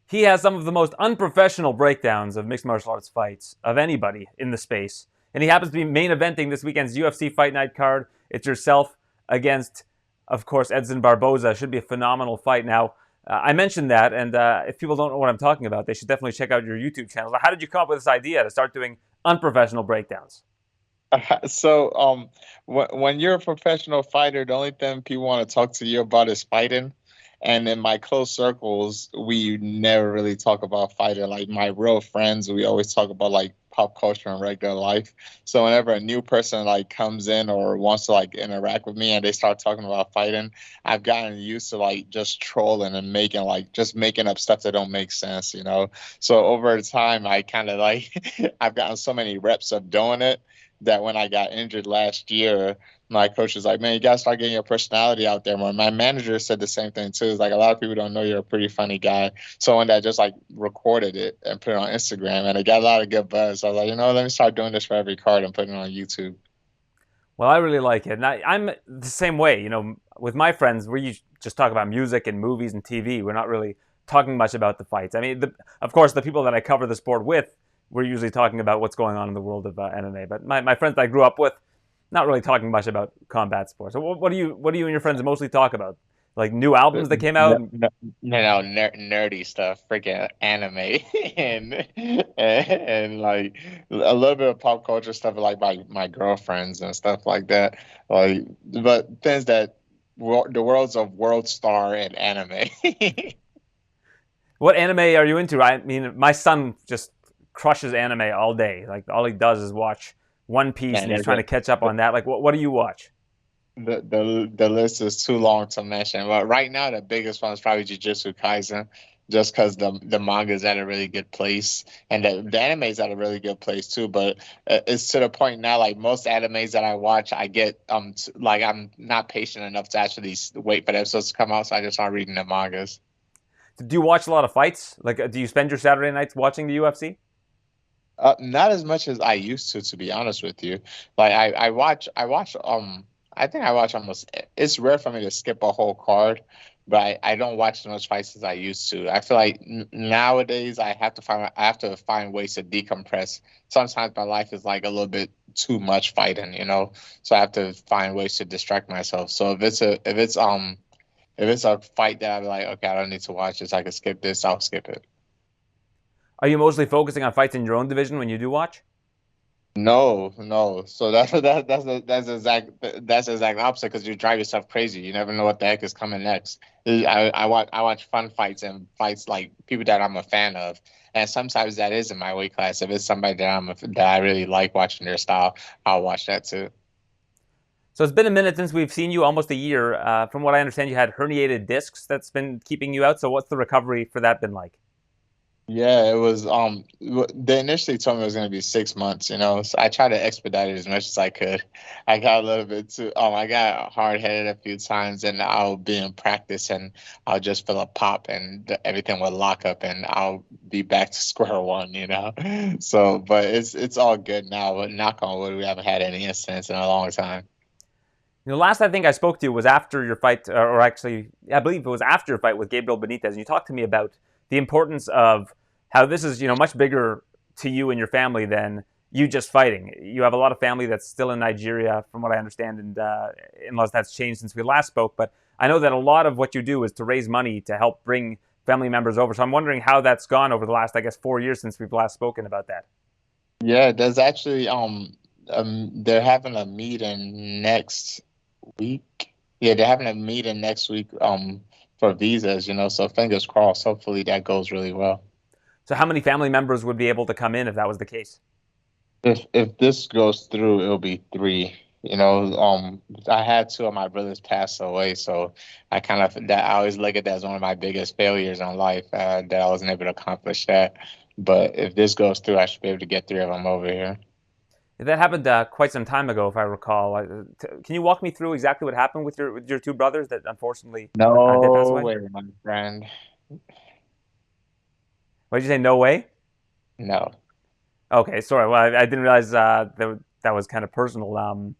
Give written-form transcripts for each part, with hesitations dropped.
He has some of the most unprofessional breakdowns of mixed martial arts fights of anybody in the space. And he happens to be main eventing this weekend's UFC Fight Night card. It's yourself against, of course, Edson Barboza. Should be a phenomenal fight. Now, I mentioned that, and if people don't know what I'm talking about, they should definitely check out your YouTube channel. How did you come up with this idea to start doing unprofessional breakdowns? So, when you're a professional fighter, the only thing people want to talk to you about is fighting. And in my close circles, we never really talk about fighting. Like my real friends, we always talk about like pop culture and regular life. So whenever a new person like comes in or wants to like interact with me and they start talking about fighting, I've gotten used to like just trolling and making like just making up stuff that don't make sense, you know. So over time, I kind of like I've gotten so many reps of doing it that when I got injured last year, my coach was like, "Man, you gotta start getting your personality out there more." My manager said the same thing too. It's like a lot of people don't know you're a pretty funny guy. So one day just like recorded it and put it on Instagram, and it got a lot of good buzz. So I was like, let me start doing this for every card and putting it on YouTube. Well, I really like it. And I'm the same way. With my friends, we just talk about music and movies and TV. We're not really talking much about the fights. I mean, of course, the people that I cover the sport with, we're usually talking about what's going on in the world of MMA. But my friends that I grew up with, not really talking much about combat sports. So what do you and your friends mostly talk about? Like new albums that came No, out? no, no, nerdy stuff, freaking anime, and, and like a little bit of pop culture stuff, like my girlfriends and stuff like that. Like, but things that the worlds of World Star and anime. What anime are you into? I mean, my son just crushes anime all day. Like all he does is watch One Piece, Man, and he's trying to catch up on that. Like, what do you watch? the list is too long to mention. But right now, the biggest one is probably Jujutsu Kaisen, just because the manga is at a really good place and the anime is at a really good place too. But it's to the point now, like most animes that I watch, I get like I'm not patient enough to actually wait for the episodes to come out, so I just start reading the mangas. Do you watch a lot of fights? Like, do you spend your Saturday nights watching the UFC? Not as much as I used to be honest with you. Like I think I watch almost. It's rare for me to skip a whole card, but I don't watch as much fights as I used to. I feel like nowadays I have to find ways to decompress. Sometimes my life is like a little bit too much fighting, you know. So I have to find ways to distract myself. So if it's a fight that I'm like, okay, I don't need to watch this, I can skip this, I'll skip it. Are you mostly focusing on fights in your own division when you do watch? No, no. So that's exact opposite because you drive yourself crazy. You never know what the heck is coming next. I watch fun fights and fights like people that I'm a fan of, and sometimes that is in my weight class. If it's somebody that I really like watching their style, I'll watch that too. So it's been a minute since we've seen you, almost a year. From what I understand, you had herniated discs that's been keeping you out. So what's the recovery for that been like? Yeah, it was. They initially told me it was going to be 6 months. You know, so I tried to expedite it as much as I could. I got a little bit too. I got hard headed a few times, and I'll be in practice, and I'll just feel a pop, and everything will lock up, and I'll be back to square one. You know, so but it's all good now. But knock on wood, we haven't had any incidents in a long time. Last I think I spoke to you was after your fight, or actually, I believe it was after your fight with Gabriel Benitez, and you talked to me about the importance of how this is, much bigger to you and your family than you just fighting. You have a lot of family that's still in Nigeria, from what I understand, and unless that's changed since we last spoke. But I know that a lot of what you do is to raise money to help bring family members over. So I'm wondering how that's gone over the last, I guess, 4 years since we've last spoken about that. Yeah, there's actually they're having a meeting next week. Yeah, they're having a meeting next week for visas, you know, so fingers crossed. Hopefully that goes really well. So how many family members would be able to come in if that was the case? If this goes through, it'll be three. You know, I had two of my brothers pass away, so I kind of that I always look at that as one of my biggest failures in life, that I wasn't able to accomplish that. But if this goes through, I should be able to get three of them over here. That happened quite some time ago, if I recall. Can you walk me through exactly what happened with your two brothers that unfortunately did pass No away? way, my friend. What did you say? No way. No. Okay, sorry. Well, I didn't realize that was kind of personal.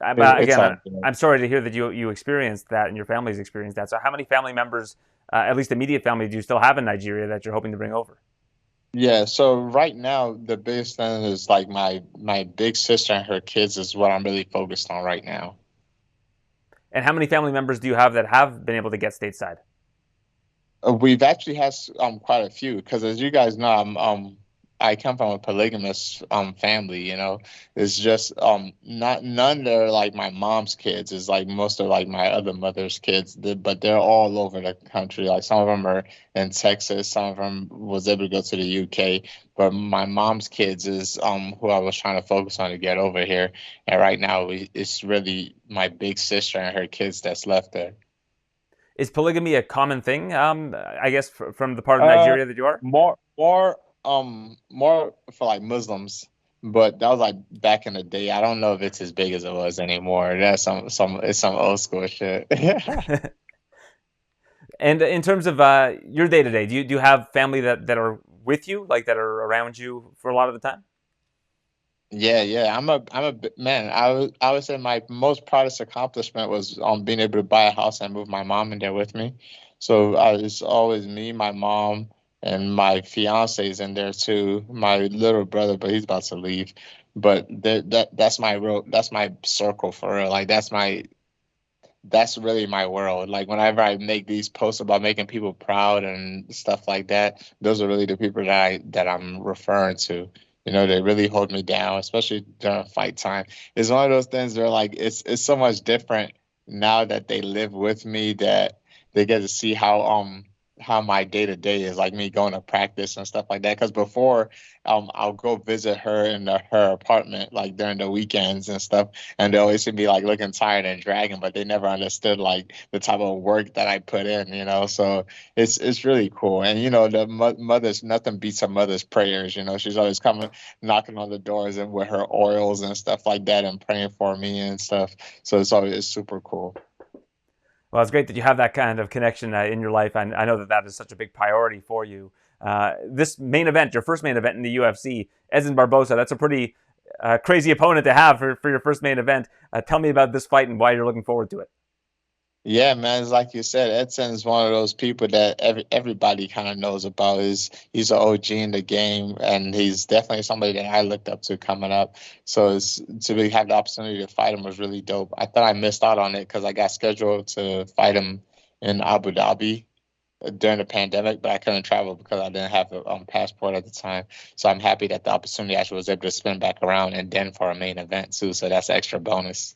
But It's again, all good. I'm sorry to hear that you experienced that and your family's experienced that. So how many family members, at least immediate family, do you still have in Nigeria that you're hoping to bring over? Yeah, so right now the biggest thing is like my big sister and her kids is what I'm really focused on right now. And how many family members do you have that have been able to get stateside? We've actually had quite a few because as you guys know, I come from a polygamous family. It's just not none that are like my mom's kids. It's like most of like my other mother's kids, but they're all over the country. Like some of them are in Texas, some of them was able to go to the UK. But my mom's kids is who I was trying to focus on to get over here. And right now it's really my big sister and her kids that's left there. Is polygamy a common thing? I guess from the part of Uh, Nigeria that you are. more for like Muslims, but that was like back in the day. I don't know if it's as big as it was anymore. That's it's some old school shit. And in terms of your day to day, do you have family that are with you, like that are around you for a lot of the time? Yeah, yeah. Man. I would say my most proudest accomplishment was being able to buy a house and move my mom in there with me. So it's always me, my mom, and my fiance's in there too. My little brother, but he's about to leave. But that's my circle for real. Like that's really my world. Like whenever I make these posts about making people proud and stuff like that, those are really the people that I'm referring to. They really hold me down, especially during fight time. It's one of those things where like it's so much different now that they live with me that they get to see how my day to day is like me going to practice and stuff like that. Because before, I'll go visit her in her apartment like during the weekends and stuff, and they always see me like looking tired and dragging, but they never understood like the type of work that I put in. So it's really cool. And the mother's nothing beats a mother's prayers. She's always coming knocking on the doors and with her oils and stuff like that and praying for me and stuff. So it's super cool. Well, it's great that you have that kind of connection in your life. I know that is such a big priority for you. This main event, your first main event in the UFC, Edson Barboza, that's a pretty crazy opponent to have for your first main event. Tell me about this fight and why you're looking forward to it. Yeah, man, it's like you said, Edson is one of those people that everybody kind of knows about. He's an OG in the game, and he's definitely somebody that I looked up to coming up. So have the opportunity to fight him was really dope. I thought I missed out on it because I got scheduled to fight him in Abu Dhabi during the pandemic, but I couldn't travel because I didn't have a passport at the time. So I'm happy that the opportunity actually was able to spin back around and then for a main event too. So that's extra bonus.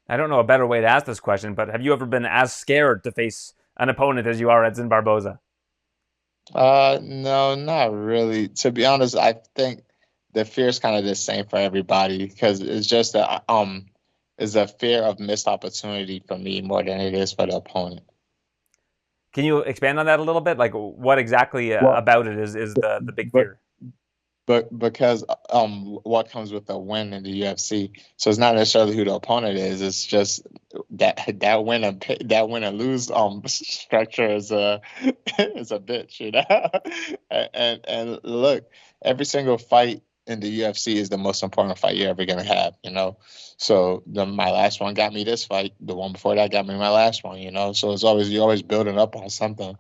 I don't know a better way to ask this question, but have you ever been as scared to face an opponent as you are Edson Barboza? No, not really. To be honest, I think the fear is kind of the same for everybody because it's just is a fear of missed opportunity for me more than it is for the opponent. Can you expand on that a little bit? Like, what exactly Well, about it is the big but fear? but because what comes with a win in the UFC. So it's not necessarily who the opponent is. It's just that win and lose structure is a is a bitch. And look, every single fight in the UFC is the most important fight you're ever gonna have. So my last one got me this fight. The one before that got me my last one. So you're always building up on something.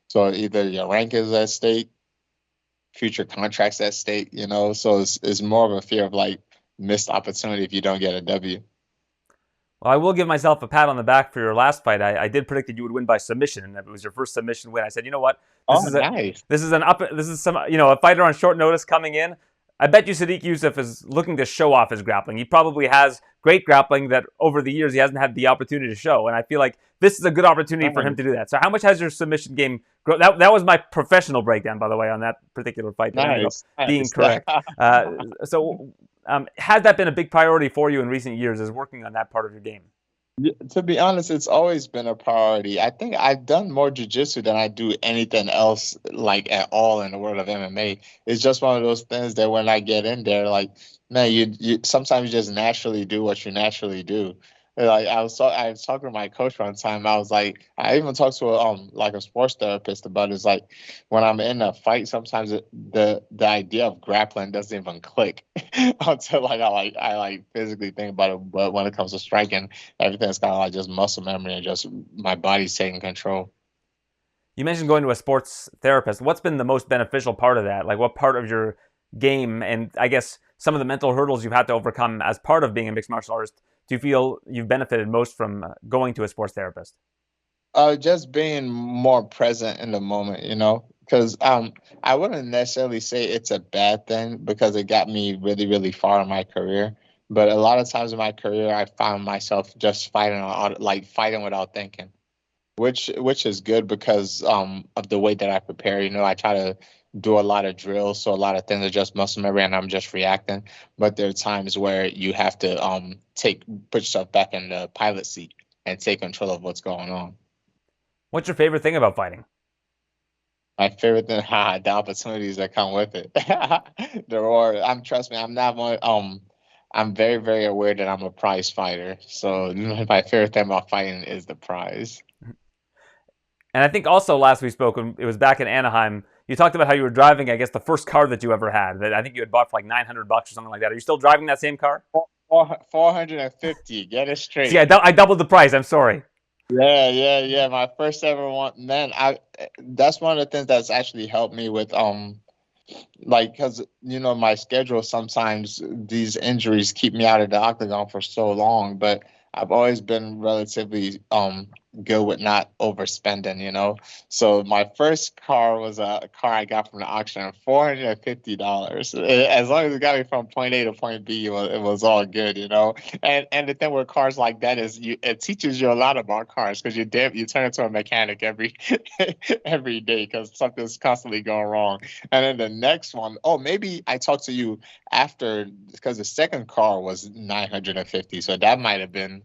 So either your rank is at stake, future contracts at stake. So it's more of a fear of like missed opportunity if you don't get a W. Well, I will give myself a pat on the back for your last fight. I did predict that you would win by submission, and that it was your first submission win. I said, you know what, Oh, nice. this is some a fighter on short notice coming in. I bet you Sodiq Yusuff is looking to show off his grappling. He probably has great grappling that over the years he hasn't had the opportunity to show, and I feel like this is a good opportunity for him Nice. to do that. So, how much has your submission game grown? That was my professional breakdown, by the way, on that particular fight that ended up Nice. being Nice. correct. Has that been a big priority for you in recent years? Is working on that part of your game? Yeah, to be honest, it's always been a priority. I think I've done more jujitsu than I do anything else, like at all in the world of MMA. It's just one of those things that when I get in there, like, man, you sometimes you just naturally do what you naturally do. Like I was talking to my coach one time. I was like, I even talked to a sports therapist about it. It's like when I'm in a fight, sometimes the idea of grappling doesn't even click until I physically think about it. But when it comes to striking, everything's kind of like just muscle memory and just my body's taking control. You mentioned going to a sports therapist. What's been the most beneficial part of that? Like, what part of your game, and I guess some of the mental hurdles you've had to overcome as part of being a mixed martial artist, do you feel you've benefited most from going to a sports therapist? Just being more present in the moment, because I wouldn't necessarily say it's a bad thing because it got me really, really far in my career. But a lot of times in my career, I found myself just fighting without thinking, which is good because of the way that I prepare. I try to do a lot of drills, so a lot of things are just muscle memory, and I'm just reacting. But there are times where you have to put yourself back in the pilot seat and take control of what's going on. What's your favorite thing about fighting? My favorite thing, the opportunities that come with it. The reward. Trust me, I'm not one. I'm very, very aware that I'm a prize fighter. So my favorite thing about fighting is the prize. And I think also last we spoke, when it was back in Anaheim, you talked about how you were driving, I guess, the first car that you ever had. That I think you had bought for like $900 or something like that. Are you still driving that same car? 450. Get it See, straight. I doubled the price. I'm sorry. Yeah, yeah, yeah. My first ever one, man. That's one of the things that's actually helped me with because my schedule sometimes these injuries keep me out of the octagon for so long, but I've always been relatively good with not overspending. So my first car was a car I got from the auction, $450. As long as it got me from point A to point B, it was all good. And the thing with cars like that is it teaches you a lot about cars because you turn into a mechanic every every day because something's constantly going wrong. And then the next one, oh, maybe I talked to you after because the second car was 950. So that might have been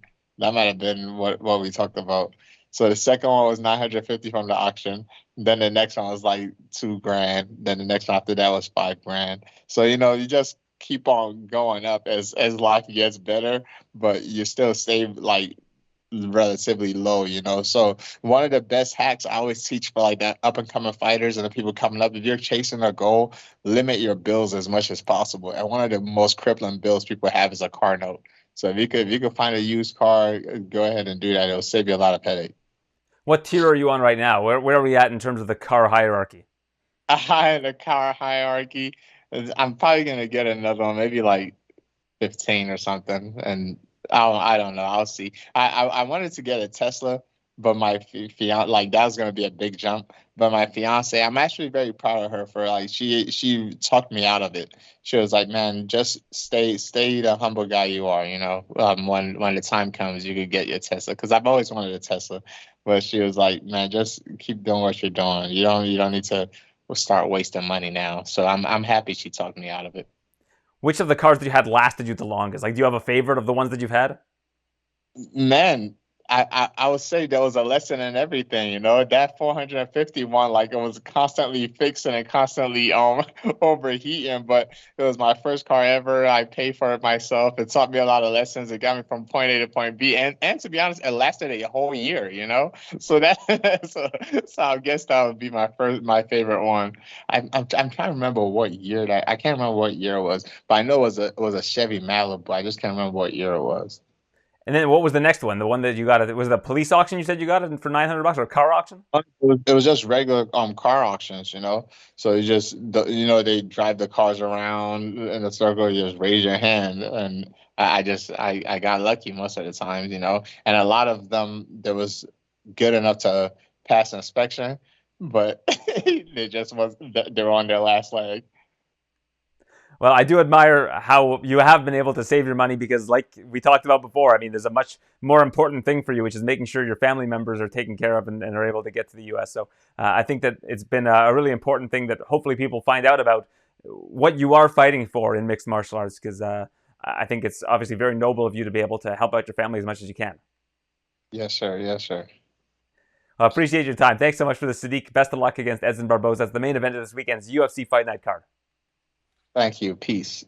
what we talked about. So the second one was 950 from the auction. Then the next one was like 2 grand. Then the next one after that was 5 grand. So you just keep on going up as life gets better, but you still save like relatively low. So one of the best hacks I always teach for like that up and coming fighters and the people coming up, if you're chasing a goal, limit your bills as much as possible. And one of the most crippling bills people have is a car note. So if you could find a used car, go ahead and do that. It'll save you a lot of headache. What tier are you on right now? Where are we at in terms of the car hierarchy? High in the car hierarchy, I'm probably gonna get another one, maybe like 15 or something. And I don't know. I'll see. I wanted to get a Tesla, but my fiance, like that was gonna be a big jump. But my fiance, I'm actually very proud of her for like she talked me out of it. She was like, "Man, just stay the humble guy you are. When the time comes, you could get your Tesla." Because I've always wanted a Tesla, but she was like, "Man, just keep doing what you're doing. You don't need to start wasting money now." So I'm happy she talked me out of it. Which of the cars that you had lasted you the longest? Like, do you have a favorite of the ones that you've had? Man, I would say there was a lesson in everything, that 451, like it was constantly fixing and constantly overheating, but it was my first car ever. I paid for it myself. It taught me a lot of lessons. It got me from point A to point B. And to be honest, it lasted a whole year. So that so I guess that would be my favorite one. I'm trying to remember what year that I can't remember what year it was, but I know it was a Chevy Malibu. I just can't remember what year it was. And then what was the next one? The one that you got? Was it a police auction? You said you got it for $900 or a car auction? It was just regular car auctions. So they drive the cars around in a circle, you just raise your hand. And I got lucky most of the times. And a lot of them there was good enough to pass inspection, but they just was they're on their last leg. Well, I do admire how you have been able to save your money because, like we talked about before, I mean, there's a much more important thing for you, which is making sure your family members are taken care of and are able to get to the U.S. So I think that it's been a really important thing that hopefully people find out about what you are fighting for in mixed martial arts because I think it's obviously very noble of you to be able to help out your family as much as you can. Yes, sir. Yes, sir. I appreciate your time. Thanks so much for the Sadiq. Best of luck against Edson Barboza. That's the main event of this weekend's UFC Fight Night card. Thank you. Peace.